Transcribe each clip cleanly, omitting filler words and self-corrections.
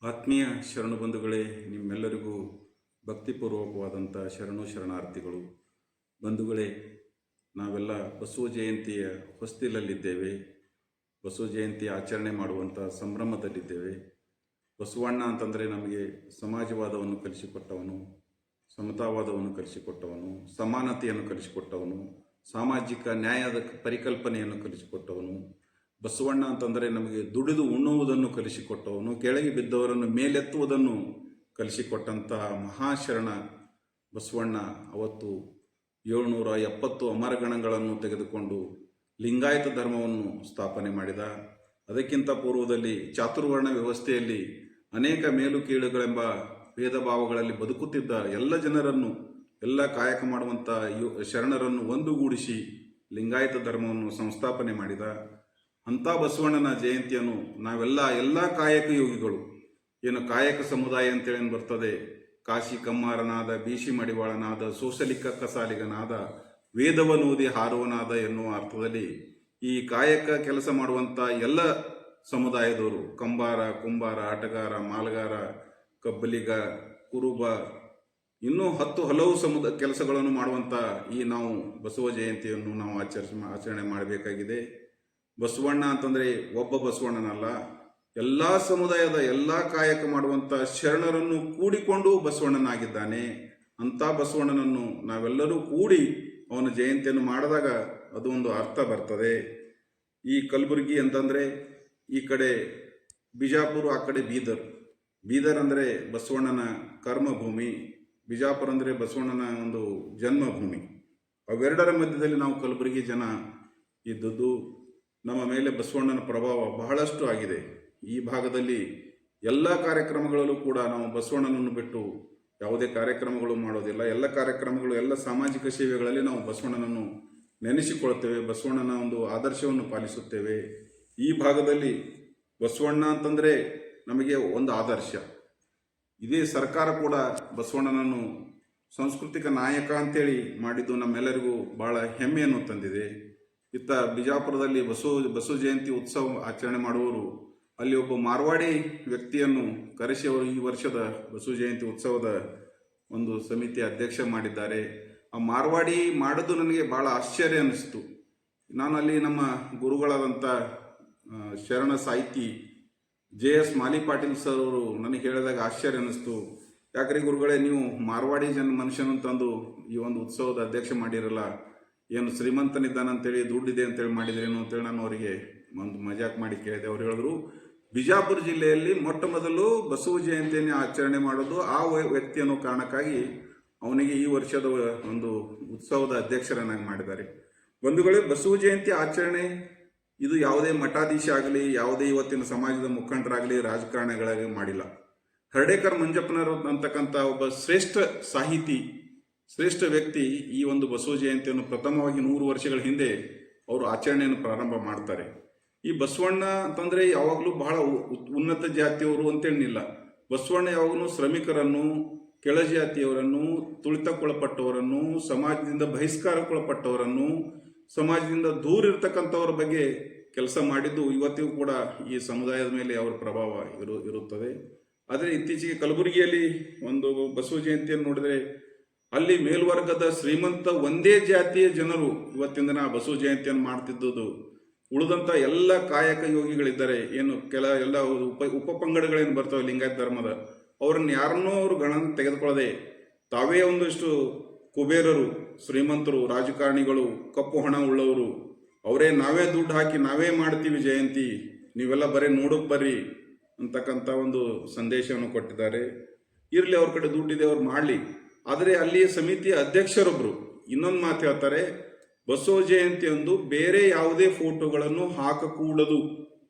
ಆತ್ಮೀಯ ಶರಣು ಬಂಧುಗಳೇ, ನಿಮ್ಮೆಲ್ಲರಿಗೂ ಭಕ್ತಿಪೂರ್ವಕವಾದಂಥ ಶರಣಾರ್ಥಿಗಳು. ಬಂಧುಗಳೇ, ನಾವೆಲ್ಲ ಬಸವ ಜಯಂತಿಯ ಹೊಸ್ತಿಲಲ್ಲಿದ್ದೇವೆ. ಬಸವ ಜಯಂತಿ ಆಚರಣೆ ಮಾಡುವಂಥ ಸಂಭ್ರಮದಲ್ಲಿದ್ದೇವೆ. ಬಸವಣ್ಣ ಅಂತಂದರೆ ನಮಗೆ ಸಮಾಜವಾದವನ್ನು ಕಲಿಸಿಕೊಟ್ಟವನು, ಸಮತಾವಾದವನ್ನು ಕಲಿಸಿಕೊಟ್ಟವನು, ಸಮಾನತೆಯನ್ನು ಕಲಿಸಿಕೊಟ್ಟವನು, ಸಾಮಾಜಿಕ ನ್ಯಾಯದ ಪರಿಕಲ್ಪನೆಯನ್ನು ಕಲಿಸಿಕೊಟ್ಟವನು. ಬಸವಣ್ಣ ಅಂತಂದರೆ ನಮಗೆ ದುಡಿದು ಉಣ್ಣುವುದನ್ನು ಕಲಿಸಿಕೊಟ್ಟವನು, ಕೆಳಗೆ ಬಿದ್ದವರನ್ನು ಮೇಲೆತ್ತುವುದನ್ನು ಕಲಿಸಿಕೊಟ್ಟಂತಹ ಮಹಾಶರಣ ಬಸವಣ್ಣ. ಅವತ್ತು 770 ಅಮರಗಣಗಳನ್ನು ತೆಗೆದುಕೊಂಡು ಲಿಂಗಾಯತ ಧರ್ಮವನ್ನು ಸ್ಥಾಪನೆ ಮಾಡಿದ. ಅದಕ್ಕಿಂತ ಪೂರ್ವದಲ್ಲಿ ಚಾತುರ್ವರ್ಣ ವ್ಯವಸ್ಥೆಯಲ್ಲಿ ಅನೇಕ ಮೇಲು ಕೀಳುಗಳೆಂಬ ಭೇದ ಭಾವಗಳಲ್ಲಿ ಬದುಕುತ್ತಿದ್ದ ಎಲ್ಲ ಜನರನ್ನು, ಎಲ್ಲ ಕಾಯಕ ಮಾಡುವಂಥ ಶರಣರನ್ನು ಒಂದುಗೂಡಿಸಿ ಲಿಂಗಾಯತ ಧರ್ಮವನ್ನು ಸಂಸ್ಥಾಪನೆ ಮಾಡಿದ. ಅಂಥ ಬಸವಣ್ಣನ ಜಯಂತಿಯನ್ನು ಎಲ್ಲ ಕಾಯಕ ಯೋಗಿಗಳು, ಏನು ಕಾಯಕ ಸಮುದಾಯ ಅಂತೇಳಿ ಬರ್ತದೆ, ಕಾಶಿ ಕಮ್ಮಾರನಾದ, ಬೀಸಿ ಮಡಿವಾಳನಾದ, ಸೋಸಲಿಕ್ಕ ಕಸಾಲಿಗನಾದ, ವೇದವನೂದಿ ಹಾರುವನಾದ ಎನ್ನುವ ಅರ್ಥದಲ್ಲಿ ಈ ಕಾಯಕ ಕೆಲಸ ಮಾಡುವಂಥ ಎಲ್ಲ ಸಮುದಾಯದವರು, ಕಂಬಾರ, ಕುಂಬಾರ, ಆಟಗಾರ, ಮಾಲಗಾರ, ಕಬ್ಬಲಿಗ, ಕುರುಬ, ಇನ್ನೂ ಹಲವು ಕೆಲಸಗಳನ್ನು ಮಾಡುವಂಥ ನಾವು ಬಸವ ಜಯಂತಿಯನ್ನು ನಾವು ಆಚರಣೆ ಮಾಡಬೇಕಾಗಿದೆ. ಬಸವಣ್ಣ ಅಂತಂದರೆ ಒಬ್ಬ ಬಸವಣ್ಣನಲ್ಲ, ಎಲ್ಲ ಸಮುದಾಯದ ಎಲ್ಲ ಕಾಯಕ ಮಾಡುವಂಥ ಶರಣರನ್ನು ಕೂಡಿಕೊಂಡು ಬಸವಣ್ಣನಾಗಿದ್ದಾನೆ. ಅಂಥ ಬಸವಣ್ಣನನ್ನು ನಾವೆಲ್ಲರೂ ಕೂಡಿ ಅವನ ಜಯಂತಿಯನ್ನು ಮಾಡಿದಾಗ ಅದು ಒಂದು ಅರ್ಥ ಬರ್ತದೆ. ಈ ಕಲಬುರಗಿ ಅಂತಂದರೆ ಈ ಕಡೆ ಬಿಜಾಪುರ, ಆ ಕಡೆ ಬೀದರ್ ಅಂದರೆ ಬಸವಣ್ಣನ ಕರ್ಮಭೂಮಿ, ಬಿಜಾಪುರ ಅಂದರೆ ಬಸವಣ್ಣನ ಒಂದು ಜನ್ಮಭೂಮಿ. ಅವೆರಡರ ಮಧ್ಯದಲ್ಲಿ ನಾವು ಕಲಬುರಗಿ ಜನ ಇದ್ದದ್ದು. ನಮ್ಮ ಮೇಲೆ ಬಸವಣ್ಣನ ಪ್ರಭಾವ ಬಹಳಷ್ಟು ಆಗಿದೆ. ಈ ಭಾಗದಲ್ಲಿ ಎಲ್ಲ ಕಾರ್ಯಕ್ರಮಗಳಲ್ಲೂ ಕೂಡ ನಾವು ಬಸವಣ್ಣನನ್ನು ಬಿಟ್ಟು ಯಾವುದೇ ಕಾರ್ಯಕ್ರಮಗಳು ಮಾಡೋದಿಲ್ಲ. ಎಲ್ಲ ಕಾರ್ಯಕ್ರಮಗಳು, ಎಲ್ಲ ಸಾಮಾಜಿಕ ಸೇವೆಗಳಲ್ಲಿ ನಾವು ಬಸವಣ್ಣನನ್ನು ನೆನೆಸಿಕೊಳ್ತೇವೆ, ಬಸವಣ್ಣನ ಒಂದು ಆದರ್ಶವನ್ನು ಪಾಲಿಸುತ್ತೇವೆ. ಈ ಭಾಗದಲ್ಲಿ ಬಸವಣ್ಣ ಅಂತಂದರೆ ನಮಗೆ ಒಂದು ಆದರ್ಶ. ಇದೇ ಸರ್ಕಾರ ಕೂಡ ಬಸವಣ್ಣನನ್ನು ಸಾಂಸ್ಕೃತಿಕ ನಾಯಕ ಅಂತೇಳಿ ಮಾಡಿದ್ದು ನಮ್ಮೆಲ್ಲರಿಗೂ ಭಾಳ ಹೆಮ್ಮೆಯನ್ನು ತಂದಿದೆ. ಇತ್ತ ಬಿಜಾಪುರದಲ್ಲಿ ಬಸವ ಜಯಂತಿ ಉತ್ಸವ ಆಚರಣೆ ಮಾಡುವವರು ಅಲ್ಲಿ ಒಬ್ಬ ಮಾರ್ವಾಡಿ ವ್ಯಕ್ತಿಯನ್ನು ಕರೆಸಿ ಅವರು ಈ ವರ್ಷದ ಬಸವ ಜಯಂತಿ ಉತ್ಸವದ ಒಂದು ಸಮಿತಿ ಅಧ್ಯಕ್ಷ ಮಾಡಿದ್ದಾರೆ. ಆ ಮಾರ್ವಾಡಿ ಮಾಡೋದು ನನಗೆ ಭಾಳ ಆಶ್ಚರ್ಯ ಅನ್ನಿಸ್ತು. ನಾನು ಅಲ್ಲಿ ನಮ್ಮ ಗುರುಗಳಾದಂಥ ಶರಣ ಸಾಹಿತಿ JS ಮಾಲಿ ಪಾಟೀಲ್ ಸರ್ ಅವರು ನನಗೆ ಹೇಳಿದಾಗ ಆಶ್ಚರ್ಯ ಅನ್ನಿಸ್ತು. ಯಾಕ್ರಿ ಗುರುಗಳೇ, ನೀವು ಮಾರ್ವಾಡಿ ಮನುಷ್ಯನ ತಂದು ಈ ಒಂದು ಉತ್ಸವದ ಅಧ್ಯಕ್ಷ ಮಾಡಿರಲ್ಲ, ಏನು ಶ್ರೀಮಂತನಿದ್ದಾನಂತೇಳಿ, ದುಡ್ಡಿದೆ ಅಂತೇಳಿ ಮಾಡಿದ್ರೇನು ಅಂತೇಳಿ ನಾನು ಅವರಿಗೆ ಒಂದು ಮಜಾಕ್ ಮಾಡಿ ಕೇಳಿದೆ. ಅವ್ರು ಹೇಳಿದ್ರು, ಬಿಜಾಪುರ ಜಿಲ್ಲೆಯಲ್ಲಿ ಮೊಟ್ಟ ಮೊದಲು ಬಸವ ಜಯಂತಿಯನ್ನು ಆಚರಣೆ ಮಾಡೋದು ಆ ವ್ಯಕ್ತಿ ಅನ್ನೋ ಕಾರಣಕ್ಕಾಗಿ ಅವನಿಗೆ ಈ ವರ್ಷದ ಒಂದು ಉತ್ಸವದ ಅಧ್ಯಕ್ಷರನ್ನಾಗಿ ಮಾಡಿದ್ದಾರೆ. ಬಂಧುಗಳೇ, ಬಸವ ಜಯಂತಿ ಆಚರಣೆ ಇದು ಯಾವುದೇ ಮಠಾಧೀಶ ಆಗಲಿ, ಯಾವುದೇ ಇವತ್ತಿನ ಸಮಾಜದ ಮುಖಂಡರಾಗಲಿ, ರಾಜಕಾರಣಿಗಳಾಗಲಿ ಮಾಡಿಲ್ಲ. ಹರ್ಡೇಕರ್ ಮಂಜಪ್ಪನವರು ಅಂತಕ್ಕಂಥ ಒಬ್ಬ ಶ್ರೇಷ್ಠ ಸಾಹಿತಿ, ಶ್ರೇಷ್ಠ ವ್ಯಕ್ತಿ ಈ ಒಂದು ಬಸವ ಜಯಂತಿಯನ್ನು ಪ್ರಥಮವಾಗಿ 100 ವರ್ಷಗಳ ಹಿಂದೆ ಅವರು ಆಚರಣೆಯನ್ನು ಪ್ರಾರಂಭ ಮಾಡ್ತಾರೆ. ಈ ಬಸವಣ್ಣ ಅಂತಂದರೆ ಯಾವಾಗಲೂ ಬಹಳ ಉನ್ನತ ಜಾತಿಯವರು ಅಂತೇಳಿಲ್ಲ. ಬಸವಣ್ಣ ಯಾವಾಗಲೂ ಶ್ರಮಿಕರನ್ನು, ಕೆಳಜಾತಿಯವರನ್ನು, ತುಳಿತಕ್ಕೊಳಪಟ್ಟವರನ್ನು, ಸಮಾಜದಿಂದ ಬಹಿಷ್ಕಾರಕ್ಕೊಳಪಟ್ಟವರನ್ನು, ಸಮಾಜದಿಂದ ದೂರ ಇರ್ತಕ್ಕಂಥವ್ರ ಬಗ್ಗೆ ಕೆಲಸ ಮಾಡಿದ್ದು ಇವತ್ತಿಗೂ ಕೂಡ ಈ ಸಮುದಾಯದ ಮೇಲೆ ಅವರ ಪ್ರಭಾವ ಇರುತ್ತದೆ. ಆದರೆ ಇತ್ತೀಚೆಗೆ ಕಲಬುರಗಿಯಲ್ಲಿ ಒಂದು ಬಸವ ಜಯಂತಿಯನ್ನು ನೋಡಿದರೆ ಅಲ್ಲಿ ಮೇಲ್ವರ್ಗದ ಶ್ರೀಮಂತ ಒಂದೇ ಜಾತಿಯ ಜನರು ಇವತ್ತಿನ ದಿನ ಬಸವ ಜಯಂತಿಯನ್ನು ಮಾಡ್ತಿದ್ದುದು. ಉಳಿದಂಥ ಎಲ್ಲ ಕಾಯಕ ಯೋಗಿಗಳಿದ್ದಾರೆ, ಏನು ಎಲ್ಲ ಉಪಪಂಗಡಗಳೇನು ಬರ್ತವೆ ಲಿಂಗಾಯತ ಧರ್ಮದ, ಅವರನ್ನು ಯಾರನ್ನೂ ಅವರು ಗಣನೆ ತೆಗೆದುಕೊಳ್ಳದೆ ತಾವೇ ಒಂದಷ್ಟು ಕುಬೇರರು, ಶ್ರೀಮಂತರು, ರಾಜಕಾರಣಿಗಳು, ಕಪ್ಪು ಹಣ ಉಳ್ಳವರು, ಅವರೇ ನಾವೇ ದುಡ್ಡು ಹಾಕಿ ನಾವೇ ಮಾಡ್ತೀವಿ ಜಯಂತಿ, ನೀವೆಲ್ಲ ಬರೀ ನೋಡೋಕೆ ಬರ್ರಿ ಅಂತಕ್ಕಂಥ ಒಂದು ಸಂದೇಶವನ್ನು ಕೊಟ್ಟಿದ್ದಾರೆ. ಇರಲಿ, ಅವ್ರ ಕಡೆ ದುಡ್ಡಿದೆ, ಅವ್ರು ಮಾಡಲಿ. ಆದರೆ ಅಲ್ಲಿ ಸಮಿತಿಯ ಅಧ್ಯಕ್ಷರೊಬ್ಬರು ಇನ್ನೊಂದು ಮಾತು ಹೇಳ್ತಾರೆ, ಬಸವ ಜಯಂತಿಯಂದು ಬೇರೆ ಯಾವುದೇ ಫೋಟೋಗಳನ್ನು ಹಾಕಕೂಡದು.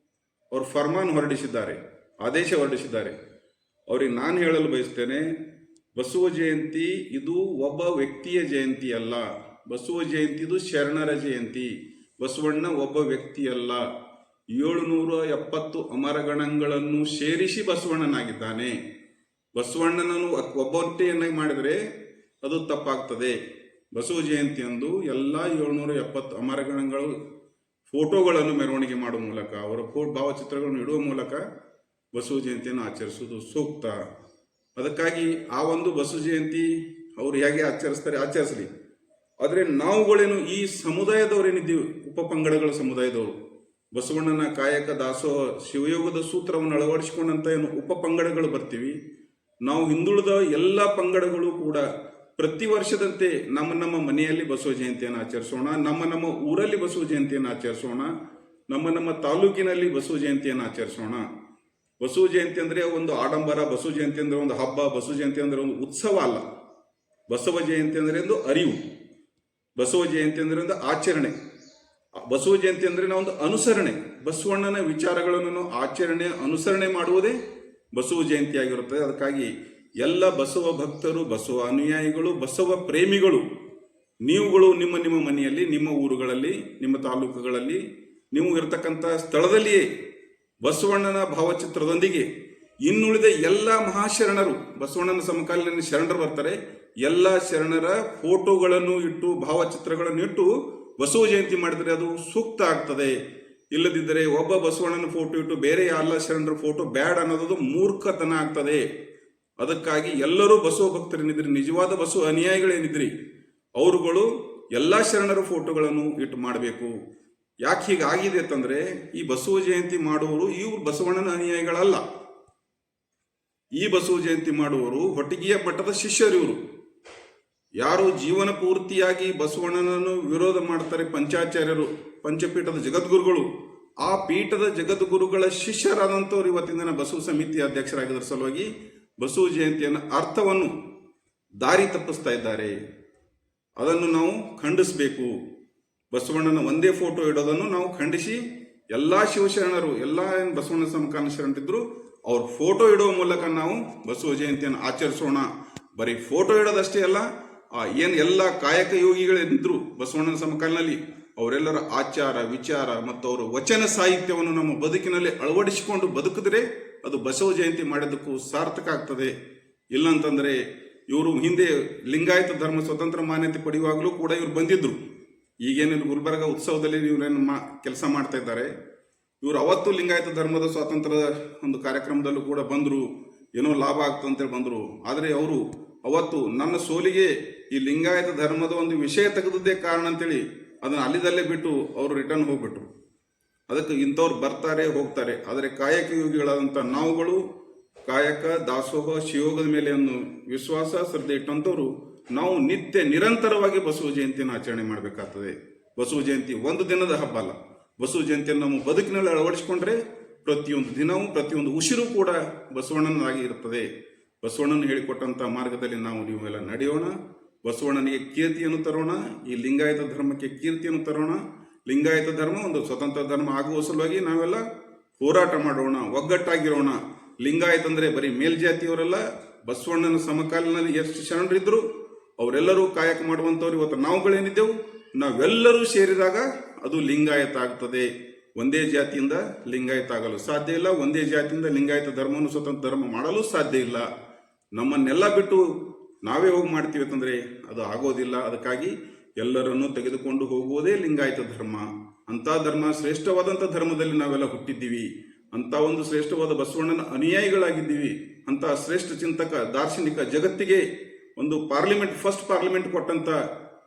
ಅವರು ಫರ್ಮಾನ್ ಹೊರಡಿಸಿದ್ದಾರೆ, ಆದೇಶ ಹೊರಡಿಸಿದ್ದಾರೆ. ಅವ್ರಿಗೆ ನಾನು ಹೇಳಲು ಬಯಸ್ತೇನೆ, ಬಸವ ಜಯಂತಿ ಇದು ಒಬ್ಬ ವ್ಯಕ್ತಿಯ ಜಯಂತಿ ಅಲ್ಲ. ಬಸವ ಜಯಂತಿ ಇದು ಶರಣರ ಜಯಂತಿ. ಬಸವಣ್ಣ ಒಬ್ಬ ವ್ಯಕ್ತಿಯಲ್ಲ, 770 ಅಮರಗಣಗಳನ್ನು ಸೇರಿಸಿ ಬಸವಣ್ಣನಾಗಿದ್ದಾನೆ. ಬಸವಣ್ಣನನ್ನು ಒಬ್ಬೊಟ್ಟೆಯನ್ನಾಗಿ ಮಾಡಿದರೆ ಅದು ತಪ್ಪಾಗ್ತದೆ. ಬಸವ ಜಯಂತಿಯಂದು ಎಲ್ಲ 770 ಅಮರಗಣಗಳು ಫೋಟೋಗಳನ್ನು ಮೆರವಣಿಗೆ ಮಾಡುವ ಮೂಲಕ, ಅವರ ಭಾವಚಿತ್ರಗಳನ್ನು ಇಡುವ ಮೂಲಕ ಬಸವ ಜಯಂತಿಯನ್ನು ಆಚರಿಸುವುದು ಸೂಕ್ತ. ಅದಕ್ಕಾಗಿ ಆ ಒಂದು ಬಸವ ಜಯಂತಿ ಅವರು ಹೇಗೆ ಆಚರಿಸ್ತಾರೆ ಆಚರಿಸಲಿ. ಆದರೆ ನಾವುಗಳೇನು ಈ ಸಮುದಾಯದವರೇನಿದ್ದೀವಿ, ಉಪಪಂಗಡಗಳ ಸಮುದಾಯದವರು, ಬಸವಣ್ಣನ ಕಾಯಕ ದಾಸೋಹ ಶಿವಯೋಗದ ಸೂತ್ರವನ್ನು ಅಳವಡಿಸಿಕೊಂಡಂತ ಏನು ಉಪಪಂಗಡಗಳು ಬರ್ತೀವಿ, ನಾವು ಹಿಂದುಳಿದ ಎಲ್ಲ ಪಂಗಡಗಳು ಕೂಡ ಪ್ರತಿ ವರ್ಷದಂತೆ ನಮ್ಮ ಮನೆಯಲ್ಲಿ ಬಸವ ಜಯಂತಿಯನ್ನು ಆಚರಿಸೋಣ, ನಮ್ಮ ಊರಲ್ಲಿ ಬಸವ ಜಯಂತಿಯನ್ನು ಆಚರಿಸೋಣ, ನಮ್ಮ ತಾಲೂಕಿನಲ್ಲಿ ಬಸವ ಜಯಂತಿಯನ್ನು ಆಚರಿಸೋಣ. ಬಸವ ಜಯಂತಿ ಅಂದರೆ ಒಂದು ಆಡಂಬರ, ಬಸವ ಜಯಂತಿ ಅಂದರೆ ಒಂದು ಹಬ್ಬ, ಬಸವ ಜಯಂತಿ ಅಂದರೆ ಒಂದು ಉತ್ಸವ ಅಲ್ಲ. ಬಸವ ಜಯಂತಿ ಅಂದರೆ ಒಂದು ಅರಿವು, ಬಸವ ಜಯಂತಿ ಅಂದರೆ ಒಂದು ಆಚರಣೆ, ಬಸವ ಜಯಂತಿ ಅಂದರೆ ಒಂದು ಅನುಸರಣೆ. ಬಸವಣ್ಣನ ವಿಚಾರಗಳನ್ನು ಆಚರಣೆ ಅನುಸರಣೆ ಮಾಡುವುದೇ ಬಸವ ಜಯಂತಿ ಆಗಿರುತ್ತದೆ. ಅದಕ್ಕಾಗಿ ಎಲ್ಲ ಬಸವ ಭಕ್ತರು, ಬಸವ ಅನುಯಾಯಿಗಳು, ಬಸವ ಪ್ರೇಮಿಗಳು, ನೀವುಗಳು ನಿಮ್ಮ ಮನೆಯಲ್ಲಿ, ನಿಮ್ಮ ಊರುಗಳಲ್ಲಿ, ನಿಮ್ಮ ತಾಲೂಕುಗಳಲ್ಲಿ, ನೀವು ಇರತಕ್ಕಂಥ ಸ್ಥಳದಲ್ಲಿಯೇ ಬಸವಣ್ಣನ ಭಾವಚಿತ್ರದೊಂದಿಗೆ ಇನ್ನುಳಿದ ಎಲ್ಲ ಮಹಾಶರಣರು, ಬಸವಣ್ಣನ ಸಮಕಾಲೀನ ಶರಣರು ಬರ್ತಾರೆ, ಎಲ್ಲ ಶರಣರ ಫೋಟೋಗಳನ್ನು ಇಟ್ಟು, ಭಾವಚಿತ್ರಗಳನ್ನು ಇಟ್ಟು ಬಸವ ಜಯಂತಿ ಮಾಡಿದರೆ ಅದು ಸೂಕ್ತ ಆಗ್ತದೆ. ಇಲ್ಲದಿದ್ದರೆ ಒಬ್ಬ ಬಸವಣ್ಣನ ಫೋಟೋ ಇಟ್ಟು ಬೇರೆ ಎಲ್ಲ ಶರಣರ ಫೋಟೋ ಬ್ಯಾಡ್ ಅನ್ನೋದು ಮೂರ್ಖತನ ಆಗ್ತದೆ. ಅದಕ್ಕಾಗಿ ಎಲ್ಲರೂ ಬಸವ ಭಕ್ತರೇನಿದ್ರಿ, ನಿಜವಾದ ಬಸವ ಅನುಯಾಯಿಗಳೇನಿದ್ರಿ, ಅವರುಗಳು ಎಲ್ಲ ಶರಣರ ಫೋಟೋಗಳನ್ನು ಇಟ್ಟು ಮಾಡಬೇಕು. ಯಾಕೆ ಹೀಗಾಗಿದೆ ಅಂತಂದ್ರೆ, ಈ ಬಸವ ಜಯಂತಿ ಮಾಡುವವರು ಇವರು ಬಸವಣ್ಣನ ಅನುಯಾಯಿಗಳಲ್ಲ. ಈ ಬಸವ ಜಯಂತಿ ಮಾಡುವವರು ಹೊಟ್ಟಿಗೆಯ ಮಟ್ಟದ ಶಿಷ್ಯರು. ಇವರು ಯಾರು ಜೀವನ ಪೂರ್ತಿಯಾಗಿ ಬಸವಣ್ಣನನ್ನು ವಿರೋಧ ಮಾಡ್ತಾರೆ, ಪಂಚಾಚಾರ್ಯರು, ಪಂಚಪೀಠದ ಜಗದ್ಗುರುಗಳು, ಆ ಪೀಠದ ಜಗದ್ಗುರುಗಳ ಶಿಷ್ಯರಾದಂಥವ್ರು ಇವತ್ತಿನ ದಿನ ಬಸವ ಸಮಿತಿ ಅಧ್ಯಕ್ಷರಾಗಿದ್ದರ ಸಲುವಾಗಿ ಬಸವ ಜಯಂತಿಯನ್ನು ಅರ್ಥವನ್ನು ದಾರಿ ತಪ್ಪಿಸ್ತಾ ಇದ್ದಾರೆ. ಅದನ್ನು ನಾವು ಖಂಡಿಸಬೇಕು. ಬಸವಣ್ಣನ ಒಂದೇ ಫೋಟೋ ಇಡೋದನ್ನು ನಾವು ಖಂಡಿಸಿ ಎಲ್ಲ ಶಿವಶರಣರು, ಎಲ್ಲ ಏನು ಬಸವಣ್ಣ ಸಮಕಾಲೀನ ಶರಣರಿದ್ರು, ಅವ್ರ ಫೋಟೋ ಇಡುವ ಮೂಲಕ ನಾವು ಬಸವ ಜಯಂತಿಯನ್ನು ಆಚರಿಸೋಣ. ಬರೀ ಫೋಟೋ ಇಡೋದಷ್ಟೇ ಅಲ್ಲ, ಏನು ಎಲ್ಲ ಕಾಯಕ ಯೋಗಿಗಳೇನಿದ್ರು ಬಸವಣ್ಣನ ಸಮಕಾಲೀನಲ್ಲಿ, ಅವರೆಲ್ಲರ ಆಚಾರ ವಿಚಾರ ಮತ್ತು ಅವರ ವಚನ ಸಾಹಿತ್ಯವನ್ನು ನಮ್ಮ ಬದುಕಿನಲ್ಲಿ ಅಳವಡಿಸಿಕೊಂಡು ಬದುಕಿದ್ರೆ ಅದು ಬಸವ ಜಯಂತಿ ಮಾಡಿದ್ದಕ್ಕೂ ಸಾರ್ಥಕ ಆಗ್ತದೆ. ಇಲ್ಲಂತಂದ್ರೆ ಇವರು ಹಿಂದೆ ಲಿಂಗಾಯತ ಧರ್ಮ ಸ್ವತಂತ್ರ ಮಾನ್ಯತೆ ಪಡೆಯುವಾಗಲೂ ಕೂಡ ಇವರು ಬಂದಿದ್ರು. ಈಗೇನು ಗುಲ್ಬರ್ಗ ಉತ್ಸವದಲ್ಲಿ ಇವರೇನು ಕೆಲಸ ಮಾಡ್ತಾ ಇದ್ದಾರೆ, ಇವರು ಅವತ್ತು ಲಿಂಗಾಯತ ಧರ್ಮದ ಸ್ವಾತಂತ್ರ್ಯದ ಒಂದು ಕಾರ್ಯಕ್ರಮದಲ್ಲೂ ಕೂಡ ಬಂದರು, ಏನೋ ಲಾಭ ಆಗ್ತಂತೇಳಿ ಬಂದರು. ಆದರೆ ಅವರು ಅವತ್ತು ನನ್ನ ಸೋಲಿಗೆ ಈ ಲಿಂಗಾಯತ ಧರ್ಮದ ಒಂದು ವಿಷಯ ತೆಗೆದದ್ದೇ ಕಾರಣ ಅಂತೇಳಿ ಅದನ್ನು ಅಲ್ಲಿದಲ್ಲೇ ಬಿಟ್ಟು ಅವರು ರಿಟರ್ನ್ ಹೋಗ್ಬಿಟ್ರು. ಅದಕ್ಕೆ ಇಂಥವ್ರು ಬರ್ತಾರೆ ಹೋಗ್ತಾರೆ. ಆದರೆ ಕಾಯಕ ಯೋಗಿಗಳಾದಂಥ ನಾವುಗಳು ಕಾಯಕ ದಾಸೋಹ ಶಿವಯೋಗದ ಮೇಲೆ ಒಂದು ವಿಶ್ವಾಸ ಶ್ರದ್ಧೆ ಇಟ್ಟಂಥವ್ರು ನಾವು ನಿತ್ಯ ನಿರಂತರವಾಗಿ ಬಸವ ಜಯಂತಿಯನ್ನು ಆಚರಣೆ ಮಾಡಬೇಕಾಗ್ತದೆ. ಬಸವ ಜಯಂತಿ ಒಂದು ದಿನದ ಹಬ್ಬ ಅಲ್ಲ. ಬಸವ ಜಯಂತಿಯನ್ನು ನಮ್ಮ ಬದುಕಿನಲ್ಲಿ ಅಳವಡಿಸಿಕೊಂಡ್ರೆ ಪ್ರತಿಯೊಂದು ದಿನವೂ ಪ್ರತಿಯೊಂದು ಉಸಿರು ಕೂಡ ಬಸವಣ್ಣನಾಗಿ ಇರುತ್ತದೆ. ಬಸವಣ್ಣನ ಹೇಳಿಕೊಟ್ಟಂಥ ಮಾರ್ಗದಲ್ಲಿ ನಾವು ನೀವೆಲ್ಲ ನಡೆಯೋಣ. ಬಸವಣ್ಣನಿಗೆ ಕೀರ್ತಿಯನ್ನು ತರೋಣ. ಈ ಲಿಂಗಾಯತ ಧರ್ಮಕ್ಕೆ ಕೀರ್ತಿಯನ್ನು ತರೋಣ. ಲಿಂಗಾಯತ ಧರ್ಮ ಒಂದು ಸ್ವತಂತ್ರ ಧರ್ಮ ಆಗುವ ಸಲುವಾಗಿ ನಾವೆಲ್ಲ ಹೋರಾಟ ಮಾಡೋಣ, ಒಗ್ಗಟ್ಟಾಗಿರೋಣ. ಲಿಂಗಾಯತ ಅಂದರೆ ಬರೀ ಮೇಲ್ಜಾತಿಯವರೆಲ್ಲ, ಬಸವಣ್ಣನ ಸಮಕಾಲೀನಲ್ಲಿ ಎಷ್ಟು ಶರಣರಿದ್ರು ಅವರೆಲ್ಲರೂ ಕಾಯಕ ಮಾಡುವಂಥವ್ರು ಇವತ್ತು ನಾವುಗಳೇನಿದ್ದೆವು, ನಾವೆಲ್ಲರೂ ಸೇರಿದಾಗ ಅದು ಲಿಂಗಾಯತ ಆಗ್ತದೆ. ಒಂದೇ ಜಾತಿಯಿಂದ ಲಿಂಗಾಯತ ಆಗಲು ಸಾಧ್ಯ ಇಲ್ಲ. ಒಂದೇ ಜಾತಿಯಿಂದ ಲಿಂಗಾಯತ ಧರ್ಮವನ್ನು ಸ್ವತಂತ್ರ ಧರ್ಮ ಮಾಡಲು ಸಾಧ್ಯ ಇಲ್ಲ. ನಮ್ಮನ್ನೆಲ್ಲ ಬಿಟ್ಟು ನಾವೇ ಹೋಗಿ ಮಾಡ್ತೀವಿ ಅಂತಂದರೆ ಅದು ಆಗೋದಿಲ್ಲ. ಅದಕ್ಕಾಗಿ ಎಲ್ಲರನ್ನೂ ತೆಗೆದುಕೊಂಡು ಹೋಗುವುದೇ ಲಿಂಗಾಯತ ಧರ್ಮ. ಅಂಥ ಧರ್ಮ ಶ್ರೇಷ್ಠವಾದಂಥ ಧರ್ಮದಲ್ಲಿ ನಾವೆಲ್ಲ ಹುಟ್ಟಿದ್ದೀವಿ. ಅಂಥ ಒಂದು ಶ್ರೇಷ್ಠವಾದ ಬಸವಣ್ಣನ ಅನುಯಾಯಿಗಳಾಗಿದ್ದೀವಿ. ಅಂಥ ಶ್ರೇಷ್ಠ ಚಿಂತಕ ದಾರ್ಶನಿಕ ಜಗತ್ತಿಗೆ ಒಂದು ಪಾರ್ಲಿಮೆಂಟ್, ಫಸ್ಟ್ ಪಾರ್ಲಿಮೆಂಟ್ ಕೊಟ್ಟಂಥ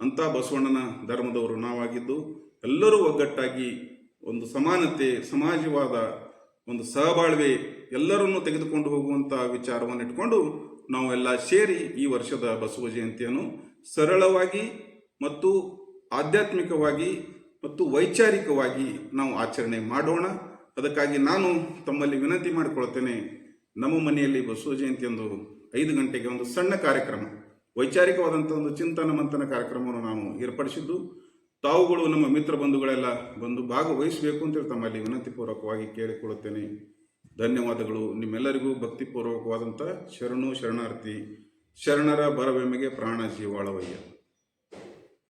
ಅಂಥ ಬಸವಣ್ಣನ ಧರ್ಮದವರು ನಾವಾಗಿದ್ದು ಎಲ್ಲರೂ ಒಗ್ಗಟ್ಟಾಗಿ ಒಂದು ಸಮಾನತೆ, ಸಮಾಜವಾದ, ಒಂದು ಸಹಬಾಳ್ವೆ ಎಲ್ಲರನ್ನೂ ತೆಗೆದುಕೊಂಡು ಹೋಗುವಂಥ ವಿಚಾರವನ್ನು ಇಟ್ಕೊಂಡು ನಾವೆಲ್ಲ ಸೇರಿ ಈ ವರ್ಷದ ಬಸವ ಜಯಂತಿಯನ್ನು ಸರಳವಾಗಿ ಮತ್ತು ಆಧ್ಯಾತ್ಮಿಕವಾಗಿ ಮತ್ತು ವೈಚಾರಿಕವಾಗಿ ನಾವು ಆಚರಣೆ ಮಾಡೋಣ. ಅದಕ್ಕಾಗಿ ನಾನು ತಮ್ಮಲ್ಲಿ ವಿನಂತಿ ಮಾಡಿಕೊಳ್ತೇನೆ, ನಮ್ಮ ಮನೆಯಲ್ಲಿ ಬಸವ ಜಯಂತಿ ಒಂದು 5 ಗಂಟೆಗೆ ಒಂದು ಸಣ್ಣ ಕಾರ್ಯಕ್ರಮ, ವೈಚಾರಿಕವಾದಂಥ ಒಂದು ಚಿಂತನ ಮಂಥನ ಕಾರ್ಯಕ್ರಮವನ್ನು ನಾವು ಏರ್ಪಡಿಸಿದ್ದು, ತಾವುಗಳು ನಮ್ಮ ಮಿತ್ರ ಬಂಧುಗಳೆಲ್ಲ ಬಂದು ಭಾಗವಹಿಸಬೇಕು ಅಂತೇಳಿ ತಮ್ಮಲ್ಲಿ ವಿನಂತಿಪೂರ್ವಕವಾಗಿ ಕೇಳಿಕೊಳ್ಳುತ್ತೇನೆ. ಧನ್ಯವಾದಗಳು. ನಿಮ್ಮೆಲ್ಲರಿಗೂ ಭಕ್ತಿಪೂರ್ವಕವಾದಂಥ ಶರಣು ಶರಣಾರ್ಥಿ. ಶರಣರ ಬರವೆಮ್ಮೆಗೆ ಪ್ರಾಣ ಜೀವಾಳವಯ್ಯ.